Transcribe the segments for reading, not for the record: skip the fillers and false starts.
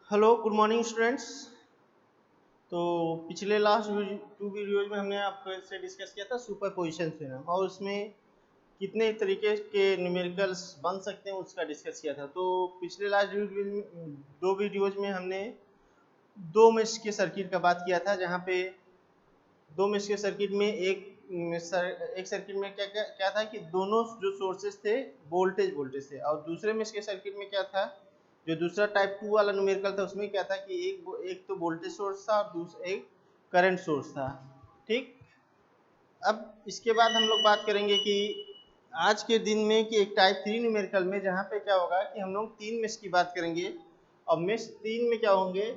Hello good morning students. तो पिछले last two videos में हमने आपसे डिस्कस किया था सुपरपोजिशन थ्योरम और उसमें कितने तरीके के न्यूमेरिकल्स बन सकते हैं उसका डिस्कस किया था। तो पिछले लास्ट दो वीडियोज में हमने दो मेश के सर्किट का बात किया था, जहाँ पे दो मेश के सर्किट में एक सर्किट में क्या था कि दोनों जो सोर्सेज थे वोल्टेज थे, और दूसरे मेश के सर्किट में क्या था, जो दूसरा टाइप 2 वाला न्यूमेरिकल था उसमें क्या था कि एक तो वोल्टेज सोर्स था और दूसरा एक करंट सोर्स था। ठीक। अब इसके बाद हम लोग बात करेंगे कि आज के दिन में कि एक टाइप 3 न्यूमेरिकल में जहाँ पे क्या होगा कि हम लोग तीन मेश की बात करेंगे, और मेश 3 में क्या होंगे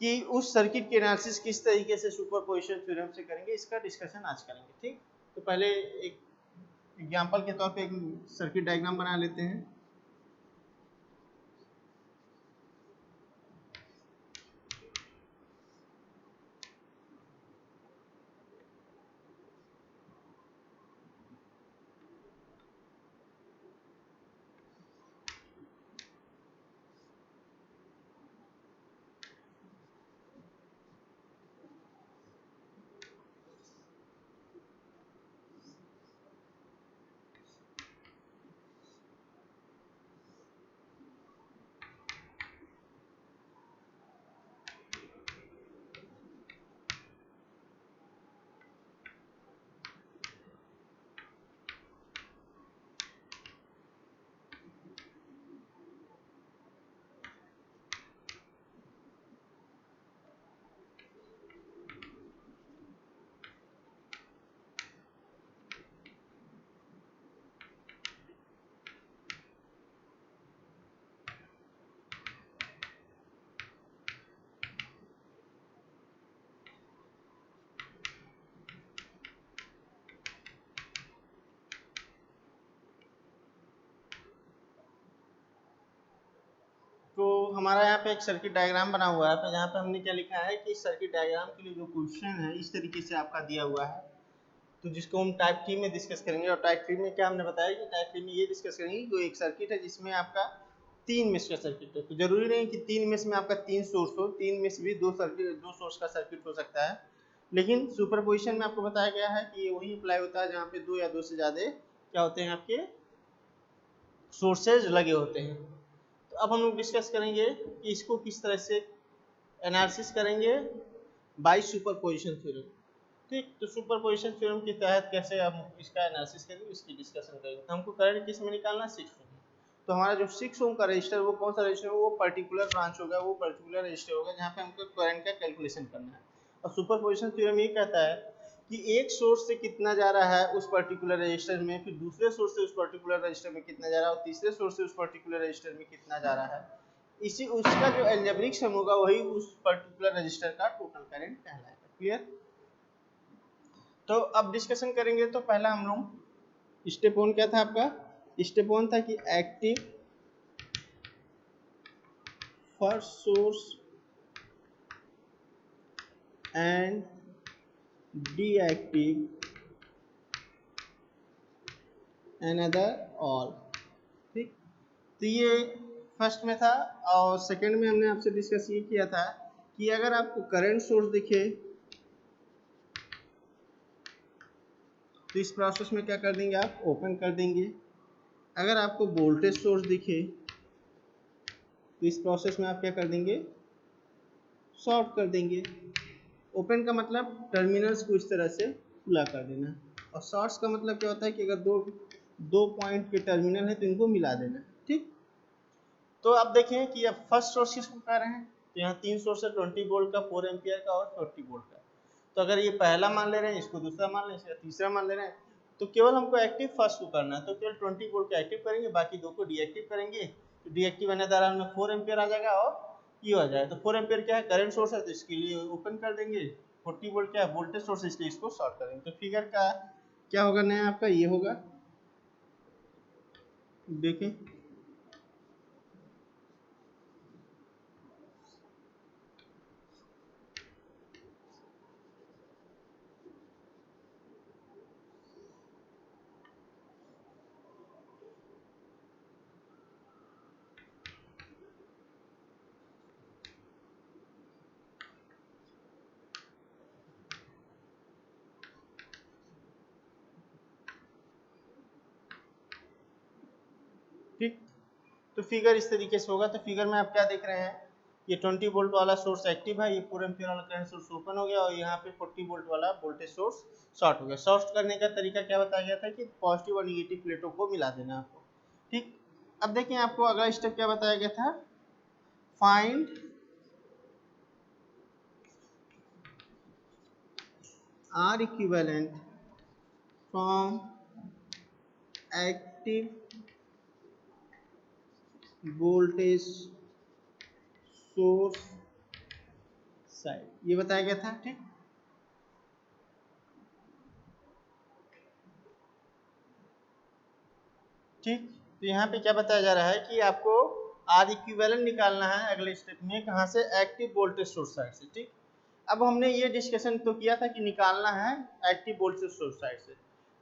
कि उस सर्किट के एनालिसिस किस तरीके से सुपरपोजिशन थ्योरम से करेंगे, इसका डिस्कशन आज करेंगे। ठीक। तो पहले एक एग्जांपल के तौर पे एक सर्किट डायग्राम बना लेते हैं। तो हमारा यहाँ पे एक सर्किट डायग्राम बना हुआ है, तो यहाँ पे हमने क्या लिखा है कि सर्किट डायग्राम के लिए जो क्वेश्चन है इस तरीके से आपका दिया हुआ है, तो जिसको हम टाइप 3 में डिस्कस करेंगे। और टाइप 3 में क्या हमने बताया कि टाइप 3 में ये डिस्कस करेंगे कि एक सर्किट है जिसमें आपका तीन मेश का सर्किट है। तो जरूरी नहीं कि तीन मेश में आपका तीन सोर्स हो, तीन मेश भी दो सोर्स का सर्किट हो सकता है, लेकिन सुपरपोजिशन में आपको बताया गया है कि ये वही अप्लाई होता है जहाँ पे दो या दो से ज्यादा क्या होते हैं, आपके सोर्सेज लगे होते हैं। तो अब हम लोग डिस्कस करेंगे कि इसको किस तरह से एनालिसिस करेंगे बाय सुपरपोजिशन थ्योरम। ठीक। तो सुपरपोजिशन थ्योरम के तहत कैसे हम इसका एनालिसिस करेंगे, इसकी डिस्कशन करेंगे। तो हमको करंट किस में निकालना है, 6 ओम। तो हमारा जो 6 ओम का रजिस्टर वो कौन सा रजिस्टर है, वो पर्टिकुलर ब्रांच होगा, वो पर्टिकुलर रजिस्टर होगा जहाँ पे हमको करंट का कैलकुलेशन करना है। और सुपरपोजिशन थ्योरम ये कहता है कि एक सोर्स से कितना जा रहा है उस पर्टिकुलर रजिस्टर में, फिर दूसरे सोर्स से उस पर्टिकुलर रजिस्टर में कितना जा रहा है, और तीसरे सोर्स से उस पर्टिकुलर रजिस्टर में कितना जा रहा है, इसी उसका जो एल्जेब्रिक सम होगा वही उस पर्टिकुलर रजिस्टर का टोटल करंट कहलाएगा। क्लियर। तो अब डिस्कशन करेंगे। तो पहला हम लोग स्टेप वन क्या था आपका, स्टेप वन था कि active first source and deactive another all. ठीक। तो ये फर्स्ट में था। और सेकंड में हमने आपसे डिस्कस ये किया था कि अगर आपको करंट सोर्स दिखे तो इस प्रोसेस में क्या कर देंगे, आप ओपन कर देंगे। अगर आपको वोल्टेज सोर्स दिखे तो इस प्रोसेस में आप क्या कर देंगे, शॉर्ट कर देंगे। ओपन का मतलब टर्मिनल्स को इस तरह से खुला कर देना, और शॉर्ट्स का मतलब क्या होता है कि अगर दो दो पॉइंट के टर्मिनल है तो इनको मिला देना। ठीक। तो आप देखें कि अब फर्स्ट सोर्स किसको कह रहे हैं, तो यहाँ तीन सोर्स है, 20 वोल्ट का, 4 एम्पियर का और 40 वोल्ट का। तो अगर ये पहला मान ले रहे हैं, इसको दूसरा मान ले रहे हैं, तीसरा मान ले रहे हैं, तो केवल हमको एक्टिव फर्स्ट को करना है। तो केवल 20 वोल्ट का एक्टिव करेंगे, बाकी दो को डीएक्टिव करेंगे। तो डीएक्टिव आने दौरान में 4 एम्पियर आ जाएगा और ये हो जाएगा। तो 4 एम्पियर क्या है, करंट सोर्स है, तो इसके लिए ओपन कर देंगे। 40 वोल्ट क्या है, वोल्टेज सोर्स, इसलिए इसको शॉर्ट करेंगे। तो फिगर का क्या होगा, नया आपका ये होगा, देखें। तो फिगर इस तरीके से होगा। तो फिगर में आप क्या देख रहे हैं, ये 20 वोल्ट वाला सोर्स एक्टिव है, ये 4 एम्पीयर वाला करंट सोर्स ओपन हो गया और यहाँ पे 40 वोल्ट वाला वोल्टेज सोर्स शॉर्ट हो गया। शॉर्ट करने का तरीका क्या बताया गया था कि पॉजिटिव और निगेटिव प्लेटों को मिला देना आपको। ठीक, अब देखिए आपको अगला स्टेप क्या बताया गया था, find R equivalent from active voltage source side, ये बताया गया था। ठीक, ठीक, तो यहाँ पे क्या बताया जा रहा है कि आपको आर इक्विवेलेंट निकालना है अगले स्टेप में, कहाँ से, एक्टिव वोल्टेज सोर्स साइड से। ठीक, अब हमने ये डिस्कशन तो किया था कि निकालना है एक्टिव वोल्टेज सोर्स साइड से।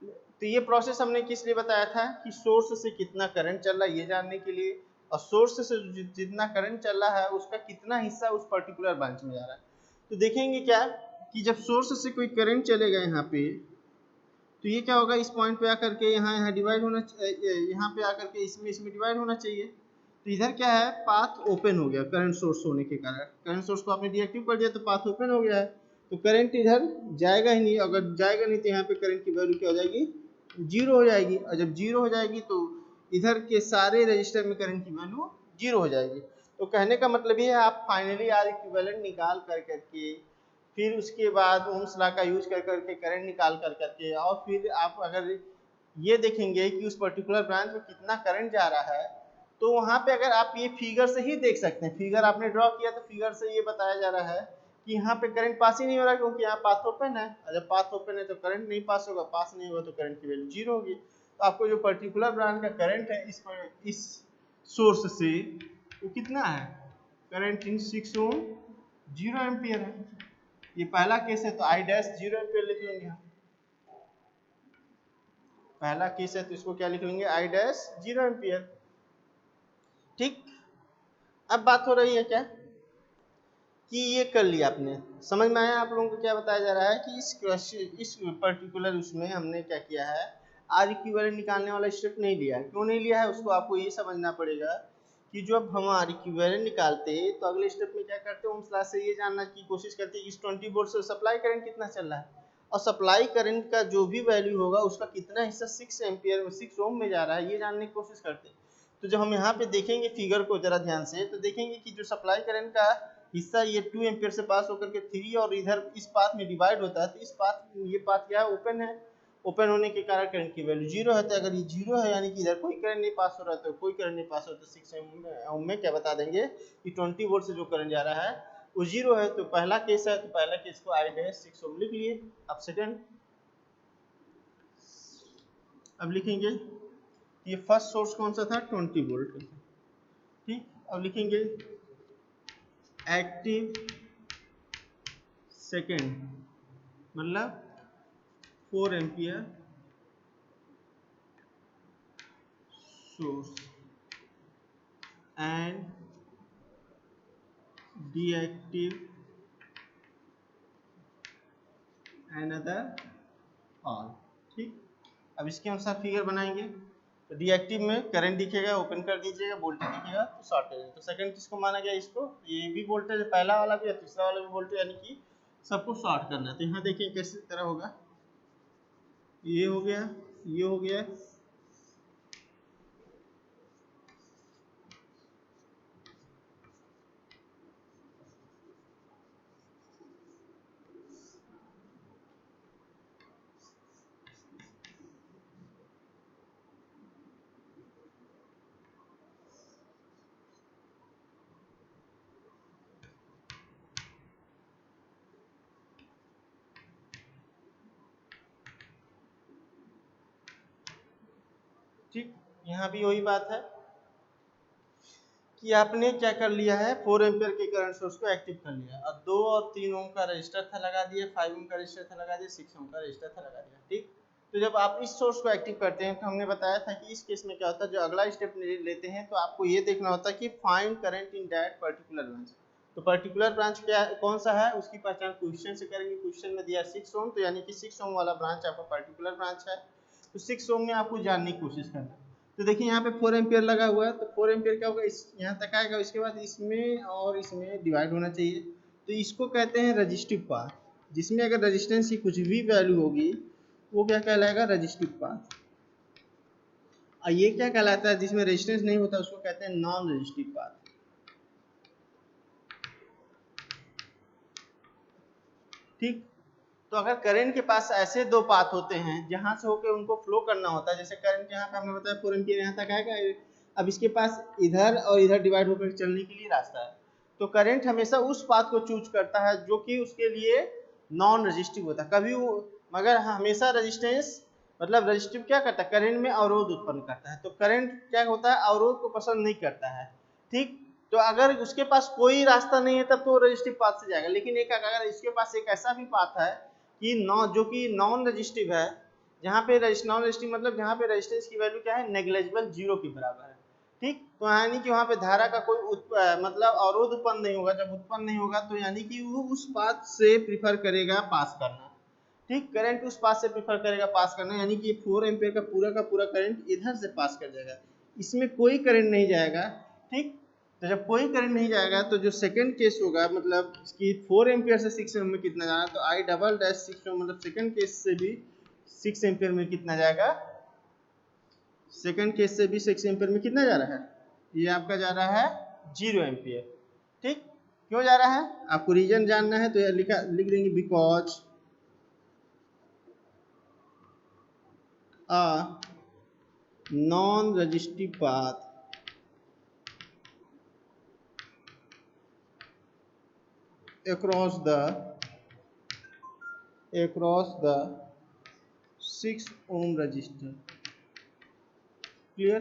तो ये प्रोसेस हमने किस लिए बताया था कि सोर्स से कितना करंट चल रहा है ये जानने के लिए, और सोर्स से जितना करंट चल रहा है उसका कितना हिस्सा उस पर्टिकुलर ब्रांच में जा रहा है। तो देखेंगे क्या कि जब सोर्स से कोई करंट चलेगा यहाँ पे, तो ये क्या होगा, इस पॉइंट पे आकर के यहाँ डिवाइड होना, यहाँ पे आकर के इसमें डिवाइड होना चाहिए। तो इधर क्या है, पाथ ओपन हो गया करंट सोर्स होने के कारण। करंट सोर्स को आपने डीएक्टिव कर दिया तो पाथ ओपन हो गया है, तो करंट इधर जाएगा ही नहीं। अगर जाएगा नहीं तो यहाँ पे करंट की वैल्यू क्या हो जाएगी, जीरो हो जाएगी। और जब जीरो हो जाएगी तो इधर के सारे रजिस्टर में करंट की वैल्यू जीरो हो जाएगी। तो कहने का मतलब ये है, आप फाइनली आर इक्विवेलेंट निकाल कर करके, फिर उसके बाद ओम्स लॉ का यूज कर करके करंट निकाल कर करके, और फिर आप अगर ये देखेंगे कि उस पर्टिकुलर ब्रांच में कितना करंट जा रहा है, तो वहां पे अगर आप ये फिगर से ही देख सकते हैं, फिगर आपने ड्रॉ किया तो फिगर से ये बताया जा रहा है कि यहाँ पे करंट पास ही नहीं हो रहा, क्योंकि यहाँ पाथ ओपन है, और जब पाथ ओपन है तो करंट नहीं पास होगा, पास नहीं होगा तो करंट की वैल्यू जीरो होगी। तो आपको जो पर्टिकुलर ब्रांच का करंट है इस सोर्स से वो कितना है, करंट इन 6 ओम 0 एम्पियर है। ये पहला केस है तो आई डैश 0 एम्पियर लिख लेंगे हम, पहला केस है तो इसको क्या लिख लेंगे, आई डैश 0 एम्पियर। ठीक, अब बात हो रही है क्या कि ये कर लिया आपने, समझ में आया आप लोगों को क्या बताया जा रहा है कि इस पर्टिकुलर उसमें हमने क्या किया है, आर इक्विवेलेंट निकालने वाला स्टेप नहीं लिया है। क्यों नहीं लिया है, उसको आपको ये समझना पड़ेगा कि जब हम आर इक्विवेलेंट निकालते तो अगले स्टेप में क्या करते हैं, ओम्स लॉ से ये जानने की कोशिश करते हैं कि इस 20 वोल्ट से सप्लाई करंट कितना चल रहा है, और सप्लाई करंट का जो भी वैल्यू होगा उसका कितना हिस्सा 6 एम्पियर में 6 ओम में जा रहा है, ये जानने की कोशिश करते हैं। तो जब हम यहाँ पे देखेंगे फिगर को जरा ध्यान से, तो देखेंगे कि जो सप्लाई करंट का हिस्सा ये 2 एम्पियर से पास होकर के 3 और इधर इस पाथ में डिवाइड होता है, तो इस पाथ ये पाथ क्या है, ओपन है। ओपन होने के कारण करंट की वैल्यू जीरो है। तो अगर ये जीरो है यानी कि इधर कोई करंट नहीं पास हो रहा है, तो कोई करंट नहीं पास हो रहा, तो 6 ओम में क्या बता देंगे कि 20 वोल्ट से जो करंट जा रहा है वो जीरो है। तो पहला केस है, तो पहला केस को आई डैश 6 ओम लिख लिए। अब सेकंड, अब लिखेंगे ये फर्स्ट सोर्स कौन सा था, 20 वोल्ट। ठीक, अब लिखेंगे एक्टिव सेकेंड मतलब 4 ampere source and deactive another all. ठीक, अब इसके अनुसार फिगर बनाएंगे। तो डीएक्टिव में करंट दिखेगा, ओपन कर दीजिएगा, वोल्टेज दिखेगा तो शॉर्टेज है। तो सेकंड किसको माना गया, इसको, ये भी वोल्टेज पहला वाला भी है, तीसरा वाला भी वोल्टेज, यानी कि सबको शॉर्ट करना है। तो यहाँ देखिए कैसे तरह होगा, ये हो गया, ये हो गया, ठीक, यहाँ भी वही बात है कि आपने क्या कर लिया है, 4 एम्पियर के करंट सोर्स को एक्टिव कर लिया, और 2 और 3 ओम का रजिस्टर था लगा दिया, 5 ओम का रजिस्टर था लगा दिया, 6 ओम का रजिस्टर था लगा दिया। ठीक, तो जब आप इस सोर्स को एक्टिव करते हैं तो हमने बताया था कि इस केस में क्या होता है, जो अगला स्टेप लेते हैं तो आपको ये देखना होता है कि find current in that particular branch. तो पर्टिकुलर ब्रांच क्या कौन सा है, उसकी पहचान क्वेश्चन से करेंगे। क्वेश्चन में दिया 6 ओम, तो यानी कि 6 ओम वाला ब्रांच आपका पर्टिकुलर ब्रांच है। तो 6 ओम में आपको जानने की कोशिश करना है। तो देखिए यहाँ पे 4 एम्पियर लगा हुआ है, तो 4 एम्पियर क्या होगा, इस यहाँ तक आएगा, इसके बाद इसमें और इसमें डिवाइड होना चाहिए। तो इसको कहते हैं रजिस्टिव पाथ, जिसमें अगर रेजिस्टेंस की कुछ भी वैल्यू होगी वो क्या कहलाएगा, रजिस्टिव पाथ। और ये क्या कहलाता है, जिसमें रेजिस्टेंस नहीं होता उसको कहते हैं नॉन रजिस्टिव पाथ। ठीक, तो अगर करंट के पास ऐसे दो पाथ होते हैं जहां से होकर उनको फ्लो करना होता है, जैसे करंट यहाँ पे हमने बताया 4 एम्पियर यहाँ तक आएगा, अब इसके पास इधर और इधर डिवाइड होकर चलने के लिए रास्ता है, तो करंट हमेशा उस पाथ को चूज करता है जो कि उसके लिए नॉन रजिस्टिव होता है। कभी वो, मगर हमेशा रजिस्टेंस मतलब रजिस्टिव क्या करता है, करंट में अवरोध उत्पन्न करता है, तो करंट क्या होता है, अवरोध को पसंद नहीं करता है। ठीक, तो अगर उसके पास कोई रास्ता नहीं है तब तो रजिस्टिव पाथ से जाएगा, लेकिन एक अगर इसके पास एक ऐसा भी पाथ है कि जो कि नॉन रजिस्टिव है, जहाँ पे नॉन रजिस्टिव मतलब जहाँ पे रेजिस्टेंस की वैल्यू क्या है, नेग्लिजिबल, जीरो के बराबर है। ठीक, तो यानी कि वहाँ पे धारा का कोई मतलब अवरोध उत्पन्न नहीं होगा, जब उत्पन्न नहीं होगा तो यानी कि वो उस पाथ से प्रीफर करेगा पास करना। ठीक, करंट उस पास से प्रेफर करेगा पास करना, यानी कि 4 एम्पियर का पूरा करंट इधर से पास कर जाएगा, इसमें कोई करंट नहीं जाएगा। ठीक, तो जब कोई करंट नहीं जाएगा तो जो सेकंड केस होगा, मतलब कि 4 एम्पियर से 6 एम्पियर में कितना जाना, तो आई डबल डैश 6 मतलब सेकंड केस से भी 6 एम्पियर में कितना जाएगा, सेकंड केस से भी 6 एम्पियर में कितना जा रहा है, ये आपका जा रहा है 0 एम्पियर। ठीक, क्यों जा रहा है, आपको रीजन जानना है तो यह लिख देंगे, because a non-resistive path across the 6 ohm resistor। Clear,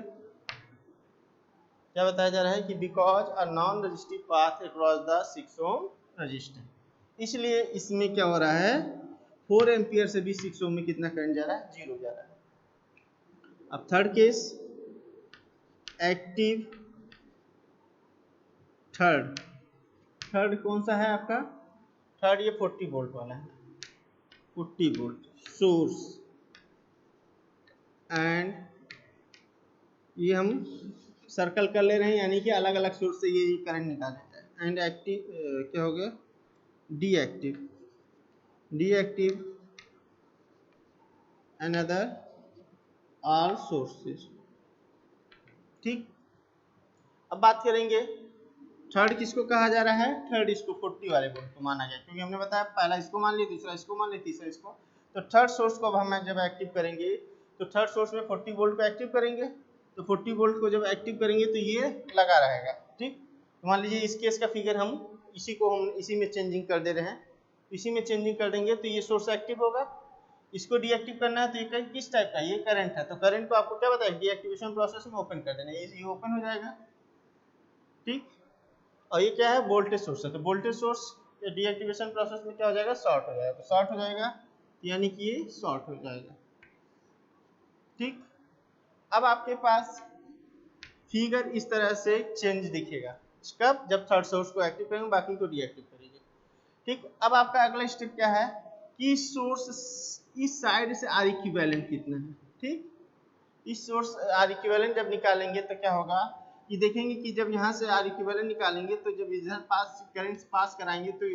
क्या बताया जा रहा है कि because a non resistive path across the 6 ohm resistor, इसलिए इसमें क्या हो रहा है, 4 एम्पियर से भी 6 ओम में कितना करंट जा रहा है, 0 जा रहा है। अब थर्ड केस, एक्टिव थर्ड कौन सा है आपका, थर्ड ये 40 वोल्ट वाला है, 40 वोल्ट सोर्स, एंड ये हम सर्कल कर ले रहे हैं, यानी कि अलग अलग सोर्स से ये करंट निकाल लेता है। एंड एक्टिव क्या हो गया, डीएक्टिव अनदर ऑल सोर्सेस। ठीक, अब बात करेंगे थर्ड किसको कहा जा रहा है, थर्ड इसको 40 वाले वोल्ट को माना जाए, क्योंकि हमने बताया पहला इसको मान लिया, दूसरा इसको मान लिया, तीसरा इसको। तो थर्ड सोर्स को अब हम जब एक्टिव करेंगे तो थर्ड सोर्स में 40 वोल्ट को एक्टिव करेंगे, तो 40 वोल्ट को जब एक्टिव करेंगे तो ये लगा रहेगा। ठीक, तो मान लीजिए इस केस का फिगर हम इसी में चेंजिंग कर दे रहे हैं, इसी में चेंजिंग कर देंगे तो ये सोर्स एक्टिव होगा। इसको डीएक्टिव करना है तो ये किस टाइप का, ये करंट है, तो करंट को आपको क्या बताया, डीएक्टिवेशन प्रोसेस में ओपन कर देना, ये ओपन हो जाएगा। ठीक, और ये क्या है, वोल्टेज सोर्स है, तो वोल्टेज सोर्स डीएक्टिवेशन प्रोसेस में क्या हो जाएगा, शॉर्ट हो जाएगा, तो शॉर्ट हो जाएगा यानी कि ये शॉर्ट हो जाएगा। ठीक, अब आपके पास फिगर इस तरह से चेंज दिखेगा, कब, जब थर्ड सोर्स को एक्टिव करेंगे, बाकी को डीएक्टिव करेंगे। ठीक, अब आपका अगला स्टेप क्या है कि सोर्स इस साइड से आर इक्विवेलेंट कितना है। ठीक, इस सोर्स आर इक्विवेलेंट जब निकालेंगे तो क्या होगा, ये देखेंगे कि जब यहाँ से आर इक्विवेलेंट निकालेंगे तो जब इधर पास करंट पास कराएंगे तो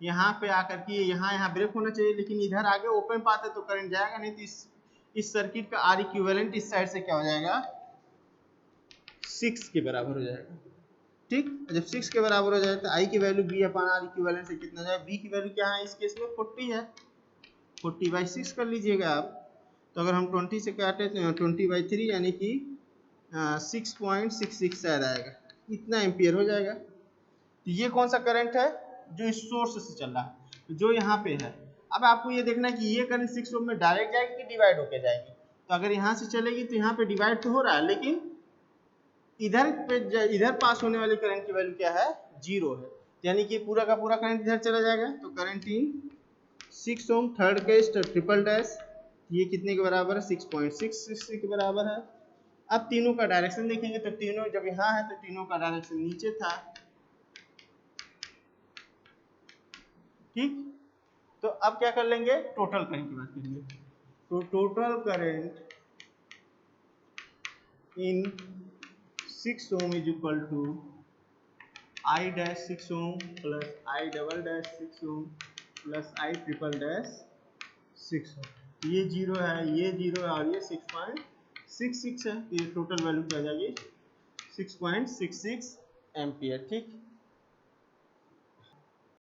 यहाँ पे आकर के यहाँ ब्रेक होना चाहिए, लेकिन इधर आगे ओपन पाथ है तो करंट जाएगा नहीं, तो इस सर्किट का आर इक्विवेलेंट इस साइड से क्या हो जाएगा, 6 के बराबर हो जाएगा। ठीक, जब 6 के बराबर हो जाए तो आई की value B upon R equivalent से कितना जाए, बी की वैल्यू क्या है इस केस में 40 है, 40/6 कर लीजिएगा आप, तो अगर हम 20 से काटे तो 20/3 यानी कि 6.66 शायद आएगा, इतना एम्पियर हो जाएगा। तो ये कौन सा करंट है, जो इस सोर्स से चल रहा है, जो यहाँ पे है। अब आपको ये देखना है कि ये करंट 6 ओम में डायरेक्ट जाएगी कि डिवाइड होकर जाएगी, तो अगर यहाँ से चलेगी तो यहाँ पे डिवाइड तो हो रहा है, लेकिन इधर पास होने वाली करंट की वैल्यू क्या है, 0 है, यानी कि पूरा का पूरा करंट इधर चला जाएगा, तो current in 6 ohm third case triple dash, ये कितने के बराबर है, 6.66 के बराबर है। अब तीनों का डायरेक्शन देखेंगे तो तीनों जब यहाँ है तो तीनों का डायरेक्शन नीचे था। ठीक, तो अब क्या कर लेंगे, टोटल करंट की बात करेंगे, तो total current in 6 ohm is equal to I dash 6 ohm plus I double dash 6 ohm plus I triple dash 6 ohm। ये जीरो है, ये जीरो है और ये 6.66 है। ये टोटल वैल्यू क्या आ जाएगी 6.66 एम्पियर। ठीक।